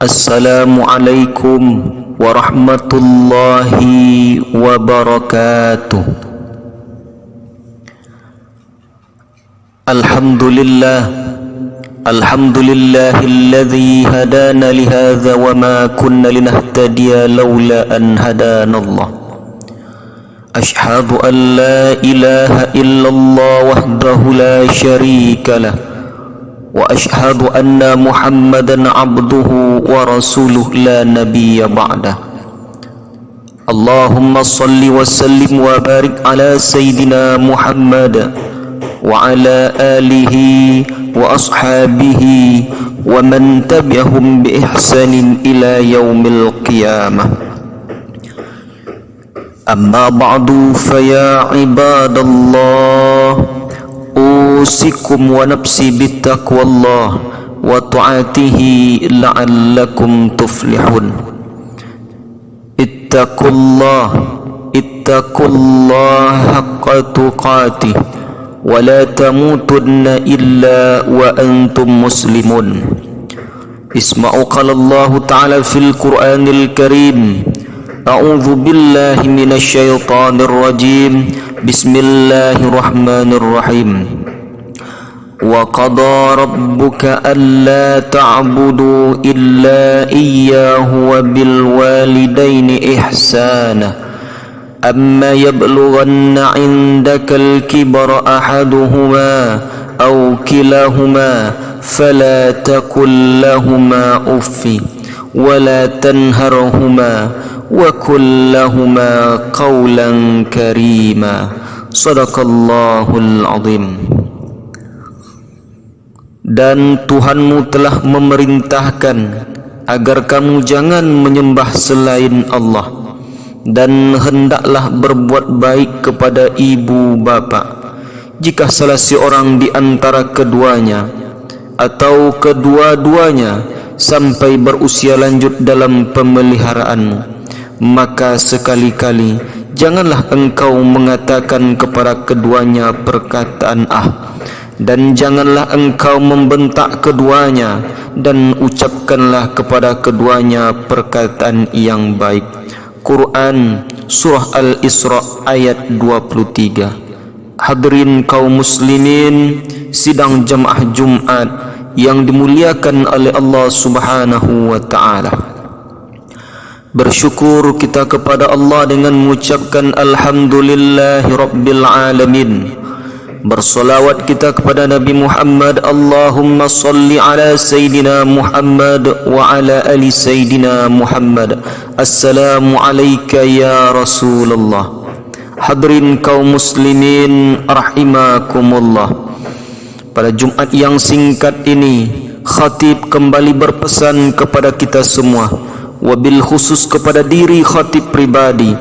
Assalamualaikum warahmatullahi wabarakatuh. Alhamdulillahilladzi hadana lihadza wa ma kunna linahtadiya laula an hadanallah. Ashhadu an la ilaha illallah wahdahu la syarika lah wa ashhadu anna Muhammadan abduhu wa rasuluh la nabiyya ba'dah. Allahumma salli wa sallim wa barik ala sayyidina Muhammad wa ala alihi wa ashabihi wa man tabi'ahum bi ihsanin ila yaumil qiyamah. Amma ba'du fa ya ibadallah, usikum wa nafsi bittaqwallah wa ta'atihi la'allakum tuflihun. Ittaqullah haqqa tuqatih wa la tamutunna illa wa antum muslimun. Isma'u qala Allah ta'ala fil Qur'anil Karim. A'udzu billahi minasy syaithanir rajim. Bismillahirrahmanirrahim. Wa qada rabbuka alla ta'budu illa iyyahu wa bil walidaini ihsana. Amma yablughanna 'indakal kibara ahaduhuma aw kilahuma fala taqul lahumā uff wa la tanharhumā wa qul lahumā qawlan karīmā. Shadaqallahul 'azim. Dan Tuhanmu telah memerintahkan agar kamu jangan menyembah selain Allah, dan hendaklah berbuat baik kepada ibu bapa. Jika salah seorang di antara keduanya atau kedua-duanya sampai berusia lanjut dalam pemeliharaanmu, maka sekali-kali janganlah engkau mengatakan kepada keduanya perkataan dan janganlah engkau membentak keduanya, dan ucapkanlah kepada keduanya perkataan yang baik. Quran Surah Al-Isra ayat 23. Hadirin kaum muslimin, sidang jamaah Jumat yang dimuliakan oleh Allah Subhanahu wa ta'ala. Bersyukur kita kepada Allah dengan mengucapkan Alhamdulillahi Rabbil Alamin. Bersolawat kita kepada Nabi Muhammad. Allahumma salli ala Sayyidina Muhammad wa ala ali Sayyidina Muhammad. Assalamu alayka ya Rasulullah. Hadirin kaum muslimin rahimakumullah. Pada Jumat yang singkat ini, khatib kembali berpesan kepada kita semua, wabil khusus kepada diri khatib pribadi,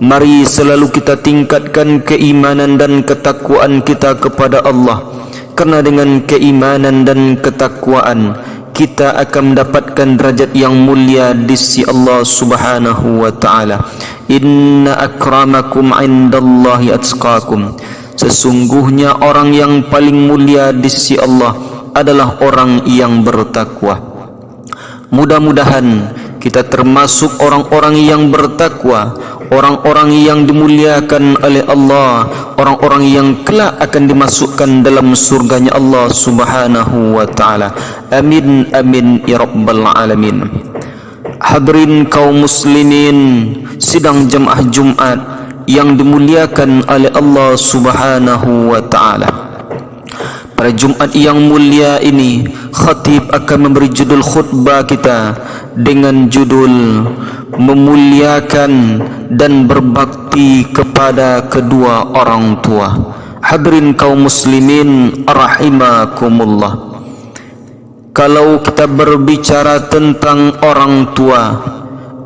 mari selalu kita tingkatkan keimanan dan ketakwaan kita kepada Allah, karena dengan keimanan dan ketakwaan kita akan mendapatkan derajat yang mulia di sisi Allah Subhanahu wa ta'ala. Inna akramakum indallahi atqakum. Sesungguhnya orang yang paling mulia di sisi Allah adalah orang yang bertakwa. Mudah-mudahan kita termasuk orang-orang yang bertakwa, orang-orang yang dimuliakan oleh Allah, orang-orang yang kelak akan dimasukkan dalam surganya Allah Subhanahu wa ta'ala. Amin amin ya rabbal alamin. Hadirin kaum muslimin, sidang jamaah Jumat yang dimuliakan oleh Allah Subhanahu wa ta'ala. Pada Jumat yang mulia ini, khatib akan memberi judul khutbah kita dengan judul memuliakan dan berbakti kepada kedua orang tua. Hadirin kaum muslimin rahimakumullah. Kalau kita berbicara tentang orang tua,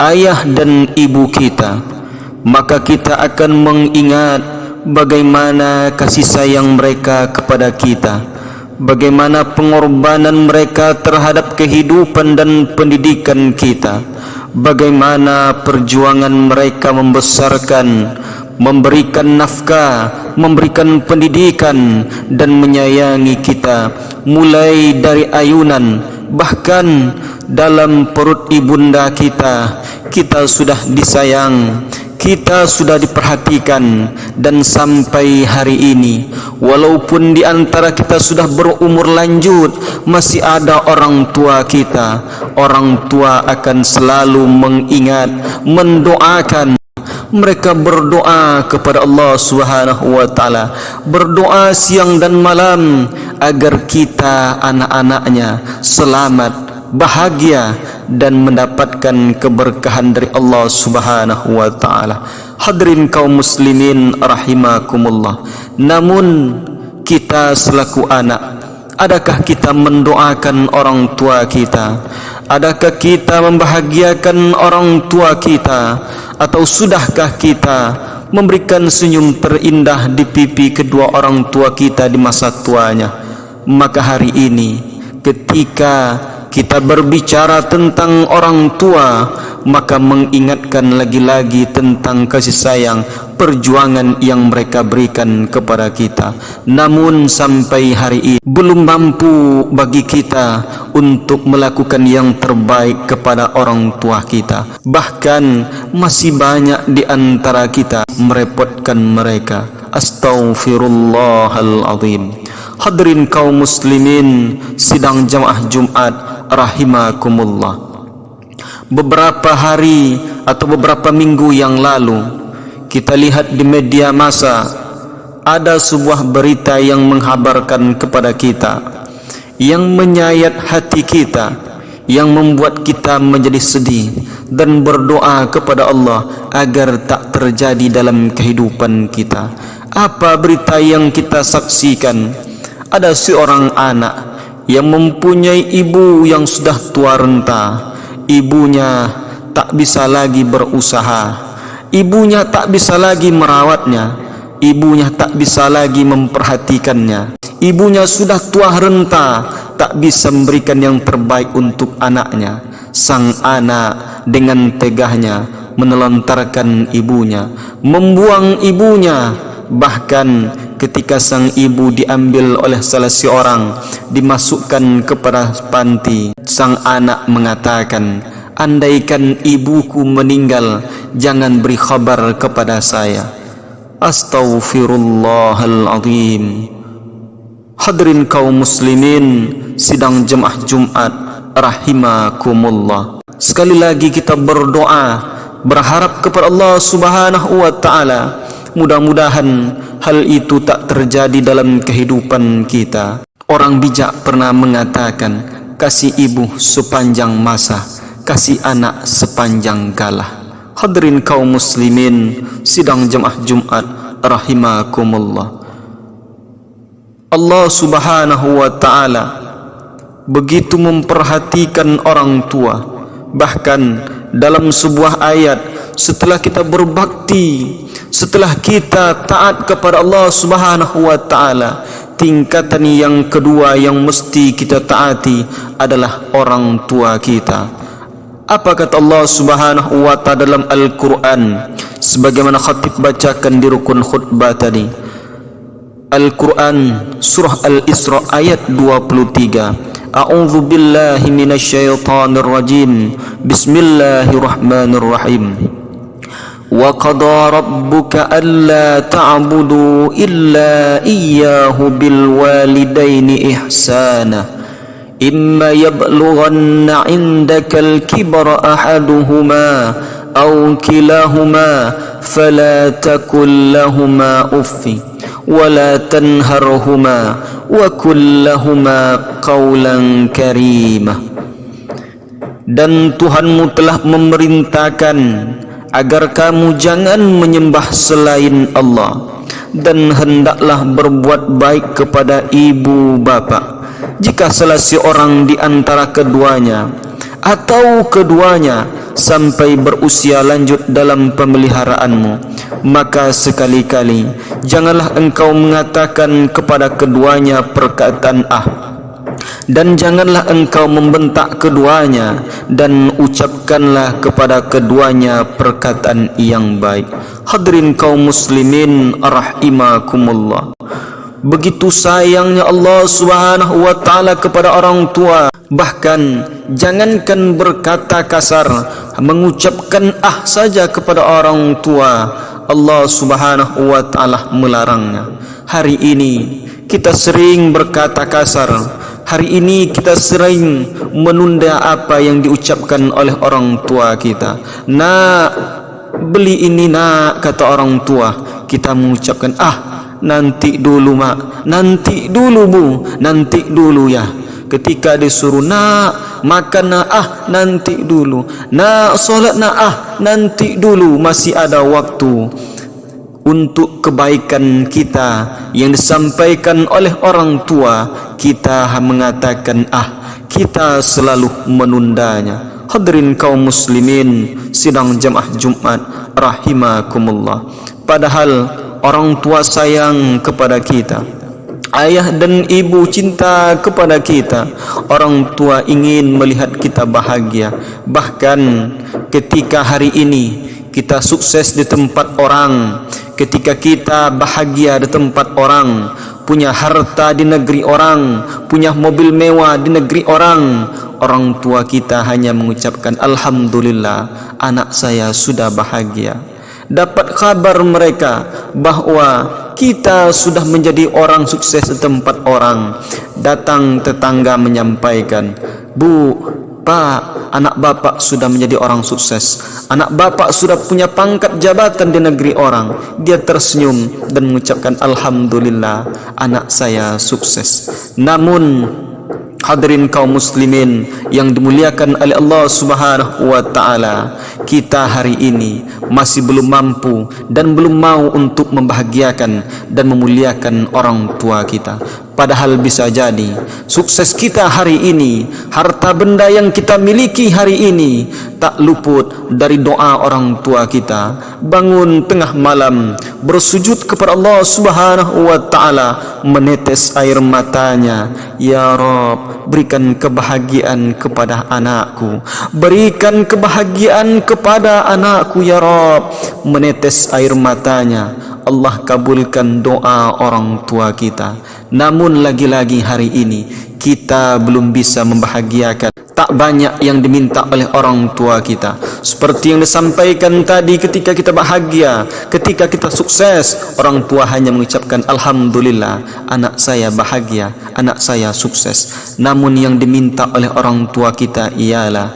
ayah dan ibu kita, maka kita akan mengingat bagaimana kasih sayang mereka kepada kita, bagaimana pengorbanan mereka terhadap kehidupan dan pendidikan kita, bagaimana perjuangan mereka membesarkan, memberikan nafkah, memberikan pendidikan dan menyayangi kita mulai dari ayunan, bahkan dalam perut ibunda kita, kita sudah disayang, kita sudah diperhatikan, dan sampai hari ini walaupun di antara kita sudah berumur lanjut, masih ada orang tua kita. Orang tua akan selalu mengingat, mendoakan. Mereka berdoa kepada Allah Subhanahu wa taala, berdoa siang dan malam agar kita anak-anaknya selamat, bahagia, dan mendapatkan keberkahan dari Allah Subhanahu wa taala. Hadirin kaum muslimin rahimakumullah. Namun kita selaku anak, adakah kita mendoakan orang tua kita? Adakah kita membahagiakan orang tua kita? Atau sudahkah kita memberikan senyum terindah di pipi kedua orang tua kita di masa tuanya? Maka hari ini ketika kita berbicara tentang orang tua, maka mengingatkan lagi-lagi tentang kasih sayang, perjuangan yang mereka berikan kepada kita. Namun sampai hari ini belum mampu bagi kita untuk melakukan yang terbaik kepada orang tua kita. Bahkan masih banyak di antara kita merepotkan mereka. Astaghfirullahaladzim. Hadirin kaum muslimin sidang jamaah Jumat rahimakumullah. Beberapa hari atau beberapa minggu yang lalu, kita lihat di media massa ada sebuah berita yang menghabarkan kepada kita, yang menyayat hati kita, yang membuat kita menjadi sedih dan berdoa kepada Allah agar tak terjadi dalam kehidupan kita. Apa berita yang kita saksikan? Ada seorang anak yang mempunyai ibu yang sudah tua renta. Ibunya tak bisa lagi berusaha, ibunya tak bisa lagi merawatnya, ibunya tak bisa lagi memperhatikannya. Ibunya sudah tua renta, tak bisa memberikan yang terbaik untuk anaknya. Sang anak dengan tegahnya menelantarkan ibunya, membuang ibunya. Bahkan ketika sang ibu diambil oleh salah seorang, dimasukkan kepada panti, sang anak mengatakan, andaikan ibuku meninggal, jangan beri khabar kepada saya. Astaghfirullahaladzim. Hadirin kaum muslimin sidang jemaah Jumat rahimakumullah. Sekali lagi kita berdoa, berharap kepada Allah Subhanahu wa taala, mudah-mudahan hal itu tak terjadi dalam kehidupan kita. Orang bijak pernah mengatakan, kasih ibu sepanjang masa, kasih anak sepanjang galah. Hadirin kaum muslimin sidang jemaah Jumat rahimakumullah. Allah Subhanahu wa taala begitu memperhatikan orang tua. Bahkan dalam sebuah ayat, setelah kita berbakti, setelah kita taat kepada Allah Subhanahu wa taala, tingkatan yang kedua yang mesti kita taati adalah orang tua kita. Apa kata Allah Subhanahu wa taala dalam Al-Qur'an sebagaimana khatib bacakan di rukun khutbah tadi? Al-Qur'an surah Al-Isra ayat 23. A'udzu billahi minasyaitonir rajim. Bismillahirrahmanirrahim. Wa qada rabbuka alla ta'budu illa iyyahu bil walidaini ihsana. Imma yablughanna 'indaka al-kibra ahaduhuma aw kilahuma fala takul lahumā uffi wa la tanharhuma wa qul lahumā qawlan karimah. Dan Tuhanmu telah memerintahkan agar kamu jangan menyembah selain Allah, dan hendaklah berbuat baik kepada ibu bapa. Jika salah seorang di antara keduanya atau keduanya sampai berusia lanjut dalam pemeliharaanmu, maka sekali-kali janganlah engkau mengatakan kepada keduanya perkataan dan janganlah engkau membentak keduanya, dan ucapkanlah kepada keduanya perkataan yang baik. Hadirin kaum muslimin rahimakumullah. Begitu sayangnya Allah Subhanahu wa taala kepada orang tua, Bahkan jangankan berkata kasar, mengucapkan saja kepada orang tua, Allah Subhanahu wa taala melarangnya. Hari ini kita sering berkata kasar. Hari ini kita sering menunda apa yang diucapkan oleh orang tua kita. Nak, beli ini nak, kata orang tua. Kita mengucapkan nanti dulu mak, nanti dulu bu, nanti dulu ya. Ketika disuruh nak makan nanti dulu, nak solat nanti dulu. Masih ada waktu untuk kebaikan kita yang disampaikan oleh orang tua, kita mengatakan kita selalu menundanya. Hadirin kaum muslimin sidang jamaah Jumat rahimakumullah. Padahal orang tua sayang kepada kita, ayah dan ibu cinta kepada kita. Orang tua ingin melihat kita bahagia. Bahkan ketika hari ini kita sukses di tempat orang, ketika kita bahagia di tempat orang, punya harta di negeri orang, punya mobil mewah di negeri orang, orang tua kita hanya mengucapkan alhamdulillah, anak saya sudah bahagia. Dapat kabar mereka bahwa kita sudah menjadi orang sukses di tempat orang. Datang tetangga menyampaikan, bu, pak, anak bapak sudah menjadi orang sukses, anak bapak sudah punya pangkat jabatan di negeri orang. Dia tersenyum dan mengucapkan alhamdulillah, anak saya sukses. Namun hadirin kaum muslimin yang dimuliakan oleh Allah Subhanahu wa taala, kita hari ini masih belum mampu dan belum mau untuk membahagiakan dan memuliakan orang tua kita. Padahal bisa jadi sukses kita hari ini, harta benda yang kita miliki hari ini tak luput dari doa orang tua kita. Bangun tengah malam bersujud kepada Allah Subhanahu wa taala, menetes air matanya, ya Rabb, berikan kebahagiaan kepada anakku, berikan kebahagiaan kepada anakku ya Rabb. Menetes air matanya, Allah kabulkan doa orang tua kita. Namun lagi-lagi hari ini kita belum bisa membahagiakan. Tak banyak yang diminta oleh orang tua kita. Seperti yang disampaikan tadi, ketika kita bahagia, ketika kita sukses, orang tua hanya mengucapkan alhamdulillah, anak saya bahagia, anak saya sukses. Namun yang diminta oleh orang tua kita ialah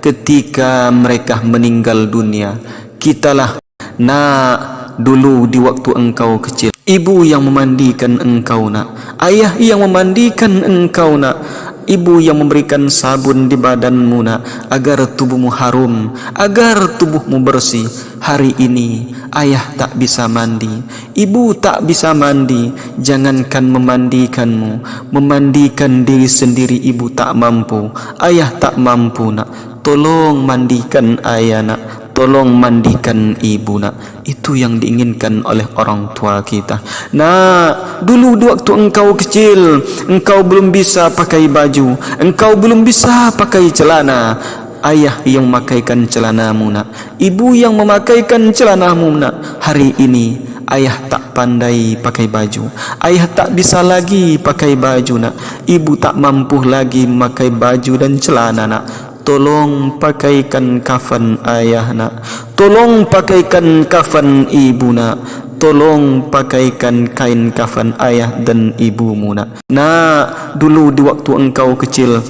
ketika mereka meninggal dunia, kitalah nak, dulu di waktu engkau kecil, ibu yang memandikan engkau nak, ayah yang memandikan engkau nak, ibu yang memberikan sabun di badanmu nak, agar tubuhmu harum, agar tubuhmu bersih. Hari ini ayah tak bisa mandi, ibu tak bisa mandi. Jangankan memandikanmu, memandikan diri sendiri ibu tak mampu, ayah tak mampu nak. Tolong mandikan ayah nak, tolong mandikan ibu nak. Itu yang diinginkan oleh orang tua kita. Nah, dulu di waktu engkau kecil, engkau belum bisa pakai baju, engkau belum bisa pakai celana. Ayah yang memakaikan celanamu nak, ibu yang memakaikan celanamu nak. Hari ini ayah tak pandai pakai baju, ayah tak bisa lagi pakai baju nak, ibu tak mampu lagi memakai baju dan celana nak. Tolong pakaikan kafan ayah nak, tolong pakaikan kafan ibu nak, tolong pakaikan kain kafan ayah dan ibumu nak. Nak, dulu di waktu engkau kecil,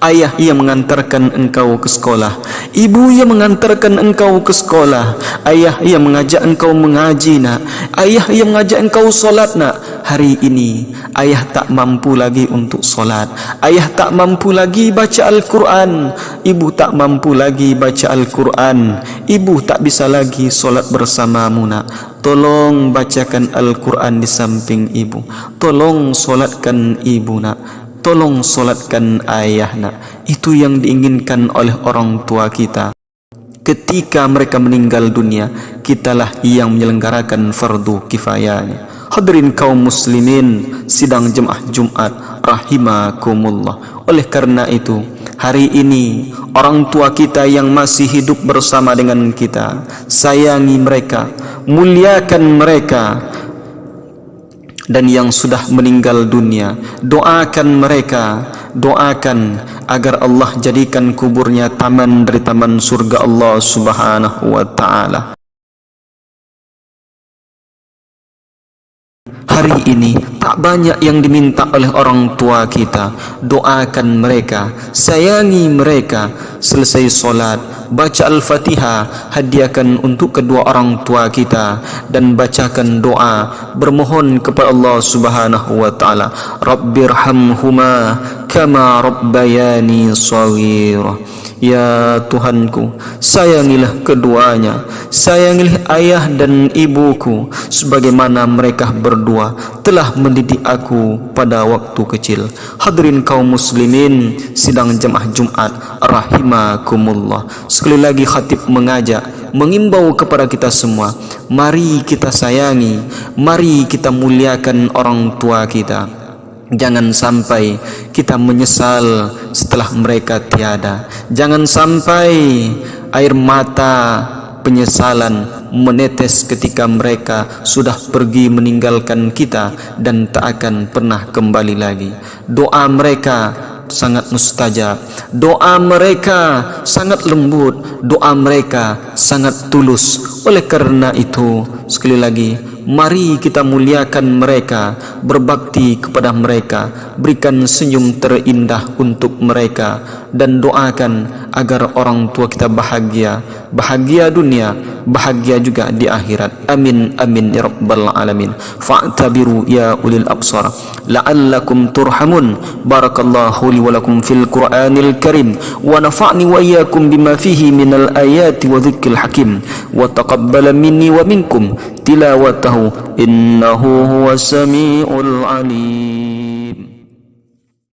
ayah yang mengantarkan engkau ke sekolah, ibu yang mengantarkan engkau ke sekolah, ayah yang mengajak engkau mengaji nak, ayah yang mengajak engkau solat nak. Hari ini ayah tak mampu lagi untuk solat, ayah tak mampu lagi baca Al-Quran, ibu tak mampu lagi baca Al-Quran, ibu tak bisa lagi solat bersamamu nak. Tolong bacakan Al-Quran di samping ibu, tolong solatkan ibu nak, tolong solatkan ayah nak. Itu yang diinginkan oleh orang tua kita. Ketika mereka meninggal dunia, kitalah yang menyelenggarakan fardu kifayahnya. Hadirin kaum muslimin sidang jemaah Jumat rahimakumullah. Oleh karena itu, hari ini orang tua kita yang masih hidup bersama dengan kita, sayangi mereka, muliakan mereka, dan yang sudah meninggal dunia. Doakan mereka, doakan agar Allah jadikan kuburnya taman dari taman surga Allah Subhanahu wa taala. Hari ini tak banyak yang diminta oleh orang tua kita. Doakan mereka, sayangi mereka. Selesai solat, baca Al-Fatihah, hadiahkan untuk kedua orang tua kita dan bacakan doa bermohon kepada Allah Subhanahu wa taala. Rabbirhamhuma kama rabbayani shaghira. Ya Tuhanku, sayangilah keduanya, sayangilah ayah dan ibuku sebagaimana mereka berdua telah mendidik aku pada waktu kecil. Hadirin kaum muslimin sidang jemaah Jumat rahimakumullah. Sekali lagi khatib mengajak, mengimbau kepada kita semua, mari kita sayangi, mari kita muliakan orang tua kita. Jangan sampai kita menyesal setelah mereka tiada. Jangan sampai air mata penyesalan menetes ketika mereka sudah pergi meninggalkan kita dan tak akan pernah kembali lagi. Doa mereka sangat mustajab, doa mereka sangat lembut, doa mereka sangat tulus. Oleh karena itu, sekali lagi, mari kita muliakan mereka, berbakti kepada mereka, berikan senyum terindah untuk mereka, dan doakan agar orang tua kita bahagia, bahagia dunia, bahagia juga di akhirat. Amin amin ya rabbal alamin. Fa'tabiru ya ulil absar la'allakum turhamun. Barakallahu li wa lakum fil Qur'anil Karim wa nafa'ni wa iyyakum bima fihi minal ayati wa dzikril hakim wa taqabbala minni wa minkum tilawatahu innahu huwas samiul alim.